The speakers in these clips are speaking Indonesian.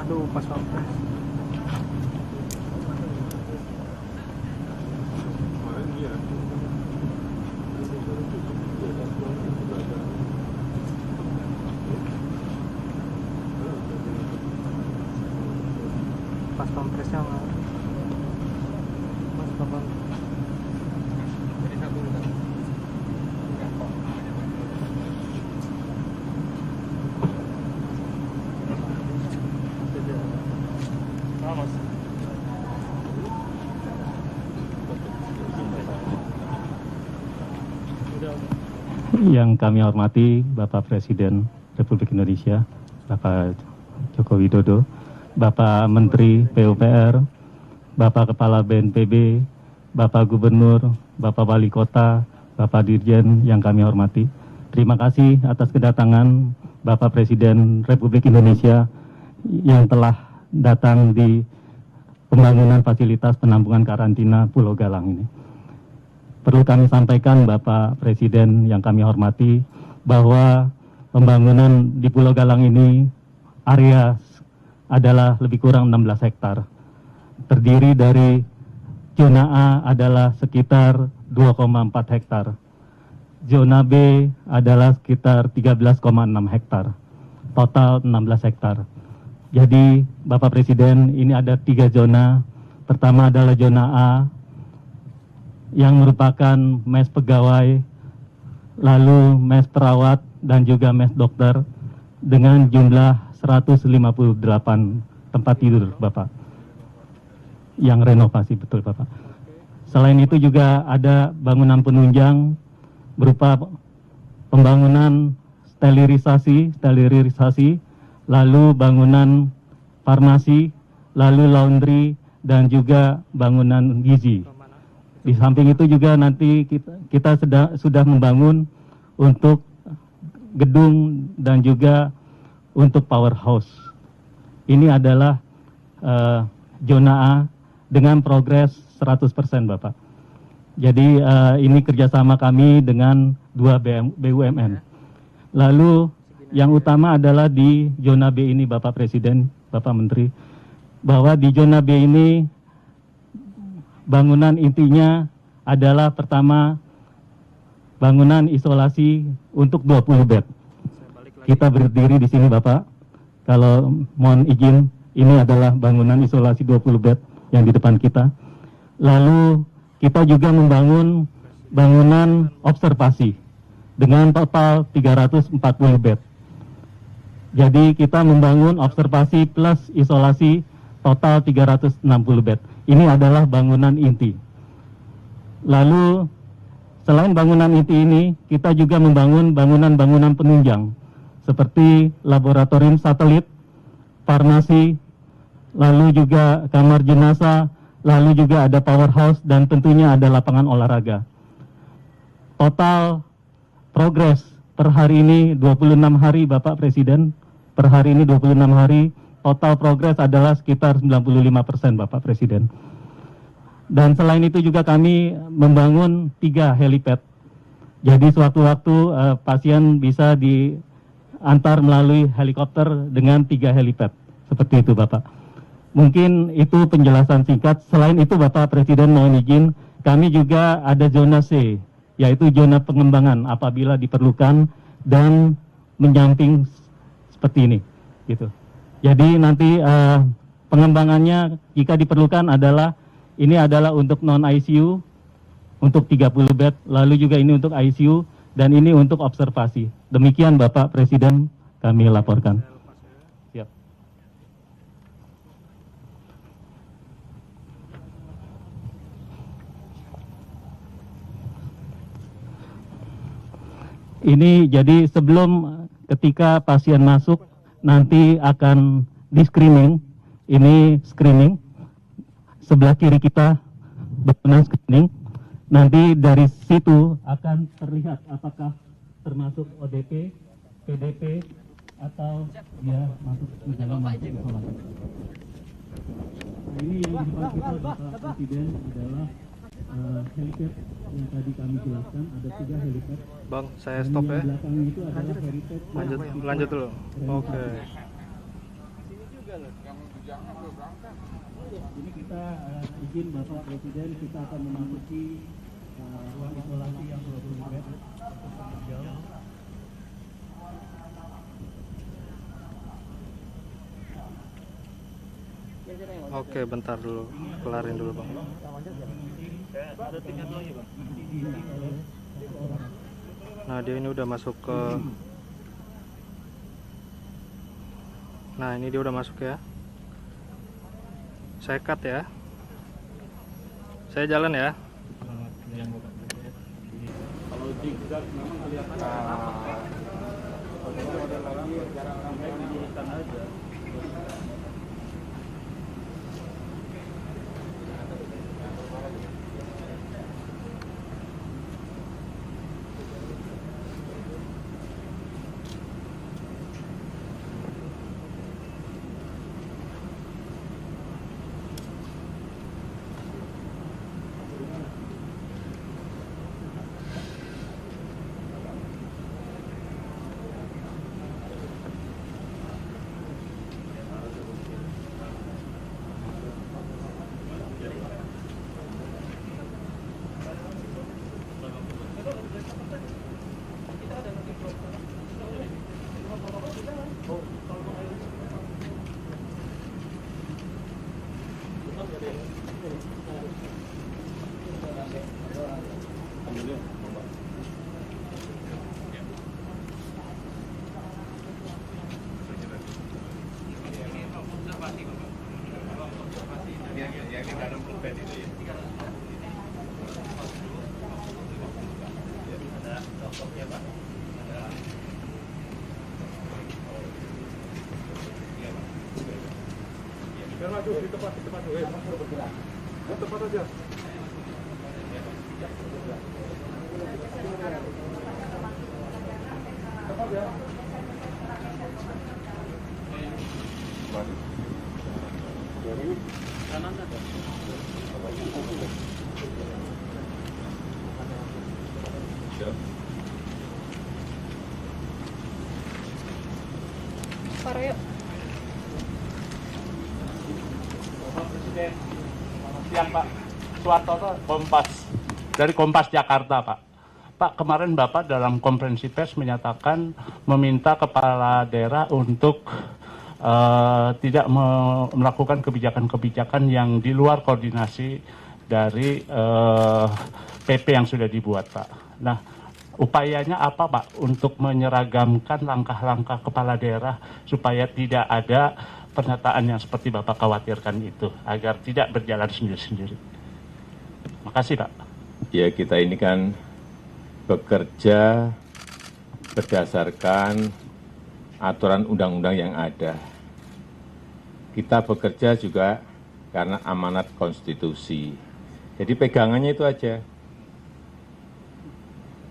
Tuh pas pampres. Pas pampresnya nggak. Mas kapan? Yang kami hormati Bapak Presiden Republik Indonesia, Bapak Joko Widodo, Bapak Menteri PUPR, Bapak Kepala BNPB, Bapak Gubernur, Bapak Wali Kota, Bapak Dirjen yang kami hormati. Terima kasih atas kedatangan Bapak Presiden Republik Indonesia yang telah datang di pembangunan fasilitas penampungan karantina Pulau Galang ini. Perlu kami sampaikan Bapak Presiden yang kami hormati bahwa pembangunan di Pulau Galang ini area adalah lebih kurang 16 hektar. Terdiri dari zona A adalah sekitar 2,4 hektar. Zona B adalah sekitar 13,6 hektar. Total 16 hektar. Jadi Bapak Presiden ini ada 3 zona. Pertama adalah zona A yang merupakan mes pegawai, lalu mes perawat dan juga mes dokter dengan jumlah 158 tempat tidur Bapak yang renovasi, betul Bapak. Selain itu juga ada bangunan penunjang berupa pembangunan sterilisasi, lalu bangunan farmasi, lalu laundry dan juga bangunan gizi. Di samping itu juga nanti kita sudah membangun untuk gedung dan juga untuk powerhouse. Ini adalah zona A dengan progres 100% Bapak. Jadi ini kerjasama kami dengan 2 BUMN. Lalu yang utama adalah di zona B ini Bapak Presiden, Bapak Menteri, bahwa di zona B ini bangunan intinya adalah pertama bangunan isolasi untuk 20 bed. Kita berdiri di sini Bapak. Kalau mohon izin, ini adalah bangunan isolasi 20 bed yang di depan kita. Lalu kita juga membangun bangunan observasi dengan total 340 bed. Jadi kita membangun observasi plus isolasi total 360 bed. Ini adalah bangunan inti. Lalu selain bangunan inti ini, kita juga membangun bangunan-bangunan penunjang seperti laboratorium satelit, farmasi, lalu juga kamar jenazah, lalu juga ada powerhouse dan tentunya ada lapangan olahraga. Total progres per hari ini 26 hari Bapak Presiden, per hari ini 26 hari, total progres adalah sekitar 95% Bapak Presiden. Dan selain itu juga kami membangun 3 helipad. Jadi sewaktu-waktu pasien bisa diantar melalui helikopter dengan 3 helipad. Seperti itu Bapak. Mungkin itu penjelasan singkat. Selain itu Bapak Presiden mohon izin, kami juga ada zona C, yaitu zona pengembangan apabila diperlukan dan menyamping seperti ini. Gitu. Jadi nanti pengembangannya jika diperlukan adalah ini adalah untuk non-ICU, untuk 30 bed, lalu juga ini untuk ICU, dan ini untuk observasi. Demikian Bapak Presiden kami laporkan. Siap. Ini jadi sebelum ketika pasien masuk, nanti akan di-screening, ini screening. Sebelah kiri kita bangunan screening, nanti dari situ akan terlihat apakah termasuk ODP, PDP, atau dia masuk ke dalam isolasi. Nah, ini yang di depan kita Bapak Presiden adalah helipad yang tadi kami jelaskan, ada 3 helipad. Bang, saya stop ya. Belakang itu adalah helipad. Lanjut dulu. Oke. Sini juga loh. Ini kita izin Bapak Presiden, kita akan memasuki ruang isolasi yang 20 meter. Oke, bentar dulu, kelarin dulu bang. Nah dia ini udah masuk ke. Nah ini dia udah masuk ya. Saya cut ya. Saya jalan ya. Kalau zigzag memang kelihatan aja. Biar maju di tempat dulu ya, bergerak. Di tempat aja. Tempat ya. Dari kanan ada. Pareo. Presiden, selamat siang Pak. Suartono, Kompas, dari Kompas Jakarta Pak. Pak, kemarin Bapak dalam konferensi pers menyatakan meminta kepala daerah untuk tidak melakukan kebijakan-kebijakan yang di luar koordinasi dari PP yang sudah dibuat Pak. Nah, upayanya apa Pak untuk menyeragamkan langkah-langkah kepala daerah supaya tidak ada pernyataan yang seperti Bapak khawatirkan itu, agar tidak berjalan sendiri-sendiri. Makasih Pak. Ya, kita ini kan bekerja berdasarkan aturan undang-undang yang ada. Kita bekerja juga karena amanat konstitusi. Jadi pegangannya itu aja.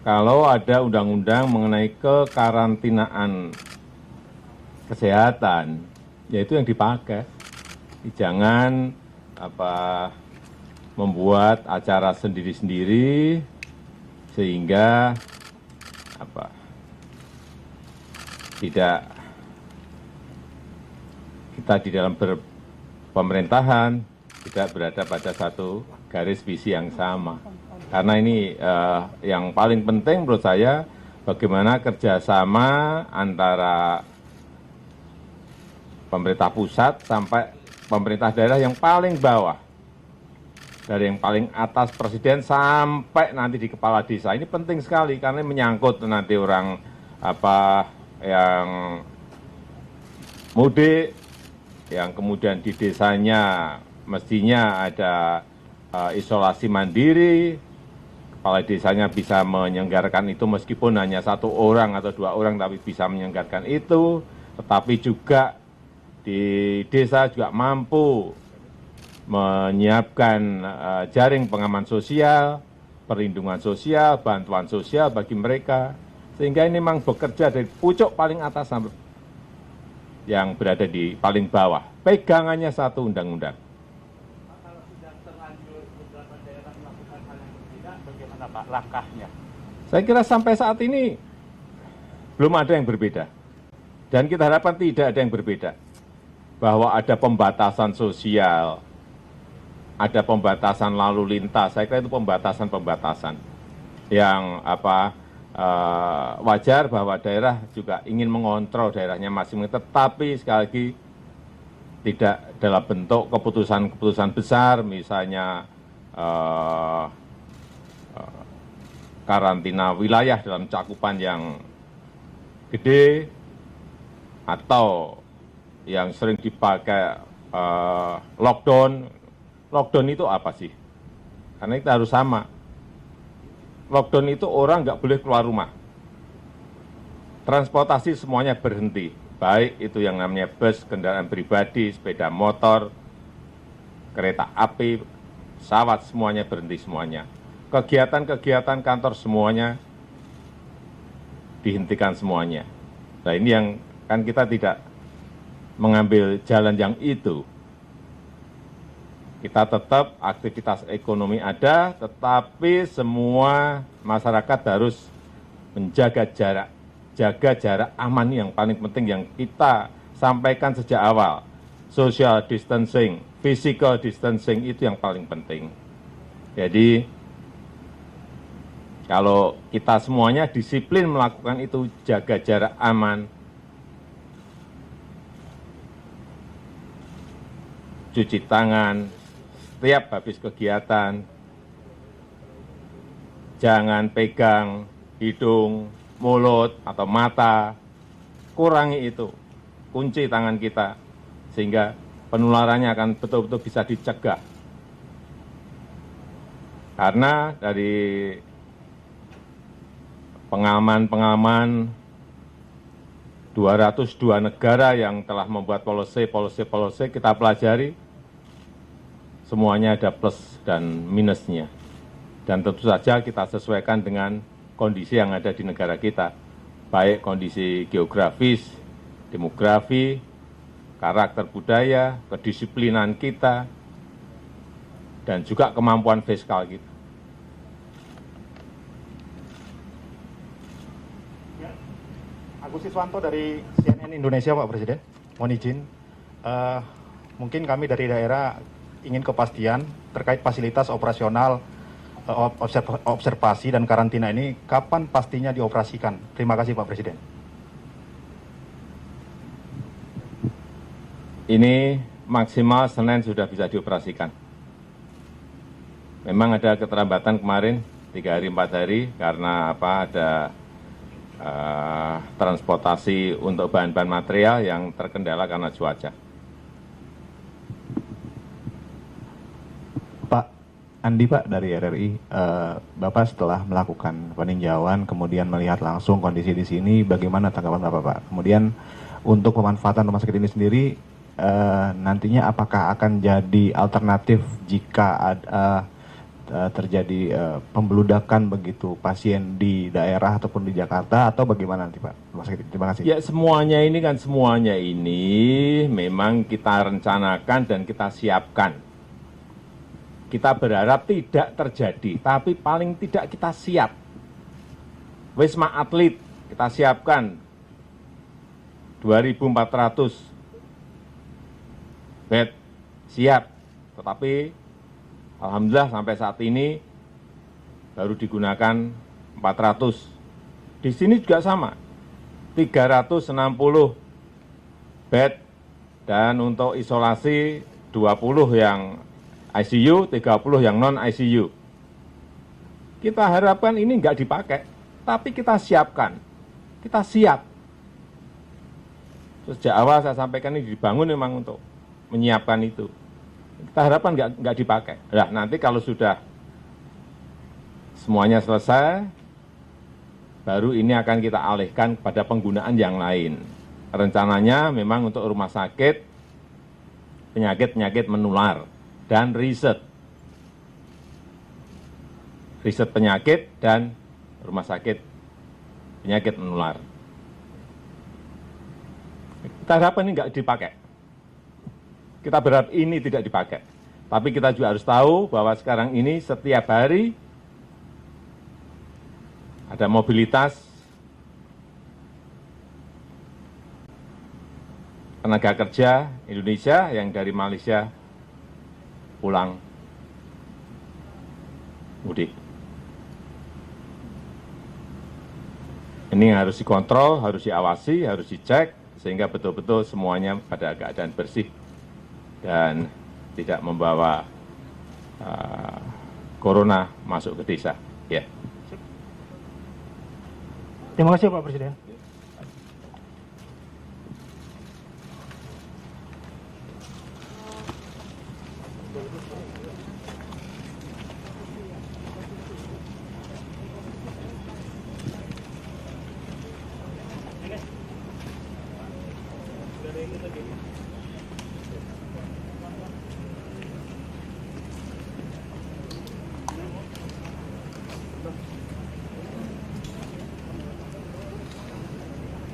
Kalau ada undang-undang mengenai kekarantinaan kesehatan, ya itu yang dipakai. Jangan membuat acara sendiri-sendiri sehingga tidak kita di dalam pemerintahan tidak berada pada satu garis visi yang sama. Karena ini yang paling penting menurut saya, bagaimana kerjasama antara pemerintah pusat sampai pemerintah daerah yang paling bawah. Dari yang paling atas presiden sampai nanti di kepala desa. Ini penting sekali karena menyangkut nanti orang yang mudik, yang kemudian di desanya mestinya ada isolasi mandiri, kepala desanya bisa menyelenggarakan itu meskipun hanya 1 orang atau 2 orang tapi bisa menyelenggarakan itu, tetapi juga di desa juga mampu menyiapkan jaring pengaman sosial, perlindungan sosial, bantuan sosial bagi mereka. Sehingga ini memang bekerja dari pucuk paling atas sampai yang berada di paling bawah. Pegangannya satu undang-undang. Kalau sudah terlanjur beberapa daerah melakukan hal yang berbeda, bagaimana Pak langkahnya? Saya kira sampai saat ini belum ada yang berbeda. Dan kita harapkan tidak ada yang berbeda. bahwa ada pembatasan sosial, ada pembatasan lalu lintas. Saya kira itu pembatasan-pembatasan yang wajar bahwa daerah juga ingin mengontrol daerahnya masing-masing, tetapi sekali lagi tidak dalam bentuk keputusan-keputusan besar, misalnya karantina wilayah dalam cakupan yang gede, atau yang sering dipakai lockdown. Lockdown itu apa sih? Karena kita harus sama. Lockdown itu orang nggak boleh keluar rumah. Transportasi semuanya berhenti. Baik itu yang namanya bus, kendaraan pribadi, sepeda motor, kereta api, pesawat, semuanya berhenti semuanya. Kegiatan-kegiatan kantor semuanya dihentikan semuanya. Nah ini yang kan kita tidak mengambil jalan yang itu. Kita tetap aktivitas ekonomi ada, tetapi semua masyarakat harus menjaga jarak. Jaga jarak aman yang paling penting yang kita sampaikan sejak awal. Social distancing, physical distancing itu yang paling penting. Jadi kalau kita semuanya disiplin melakukan itu, jaga jarak aman, cuci tangan setiap habis kegiatan, jangan pegang hidung, mulut, atau mata, kurangi itu, kunci tangan kita, sehingga penularannya akan betul-betul bisa dicegah. Karena dari pengalaman 202 negara yang telah membuat policy kita pelajari, semuanya ada plus dan minusnya. Dan tentu saja kita sesuaikan dengan kondisi yang ada di negara kita, baik kondisi geografis, demografi, karakter budaya, kedisiplinan kita, dan juga kemampuan fiskal kita. Agus Siswanto dari CNN Indonesia, Pak Presiden. Mohon izin, mungkin kami dari daerah ingin kepastian terkait fasilitas operasional observasi dan karantina ini, kapan pastinya dioperasikan? Terima kasih Pak Presiden. Ini maksimal Senin sudah bisa dioperasikan. Memang ada keterlambatan kemarin, 3 hari 4 hari, karena ada transportasi untuk bahan-bahan material yang terkendala karena cuaca. Pak Andi, Pak, dari RRI, Bapak setelah melakukan peninjauan, kemudian melihat langsung kondisi di sini, bagaimana tanggapan Bapak, Pak? Kemudian untuk pemanfaatan rumah sakit ini sendiri, nantinya apakah akan jadi alternatif jika terjadi pembeludakan begitu pasien di daerah ataupun di Jakarta, atau bagaimana nanti Pak rumah sakit? Terima kasih. Ya semuanya ini memang kita rencanakan dan kita siapkan. Kita berharap tidak terjadi, tapi paling tidak kita siap. Wisma Atlet kita siapkan 2.400 bed siap, tetapi alhamdulillah sampai saat ini baru digunakan 400. Di sini juga sama, 360 bed, dan untuk isolasi 20 yang ICU, 30 yang non-ICU. Kita harapkan ini nggak dipakai, tapi kita siapkan, kita siap. Sejak awal saya sampaikan ini dibangun memang untuk menyiapkan itu. Kita harapkan nggak dipakai. Nah, nanti kalau sudah semuanya selesai, baru ini akan kita alihkan kepada penggunaan yang lain. Rencananya memang untuk rumah sakit, penyakit-penyakit menular, dan riset penyakit dan rumah sakit penyakit menular. Kita harapkan ini nggak dipakai. Kita berharap ini tidak dipakai. Tapi kita juga harus tahu bahwa sekarang ini setiap hari ada mobilitas tenaga kerja Indonesia yang dari Malaysia pulang mudik. Ini harus dikontrol, harus diawasi, harus dicek, sehingga betul-betul semuanya pada keadaan bersih dan tidak membawa corona masuk ke desa. Ya. Terima kasih Pak Presiden.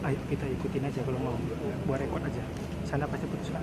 Ayo kita ikutin aja kalau mau buat rekod aja. Sana pasti putuskan.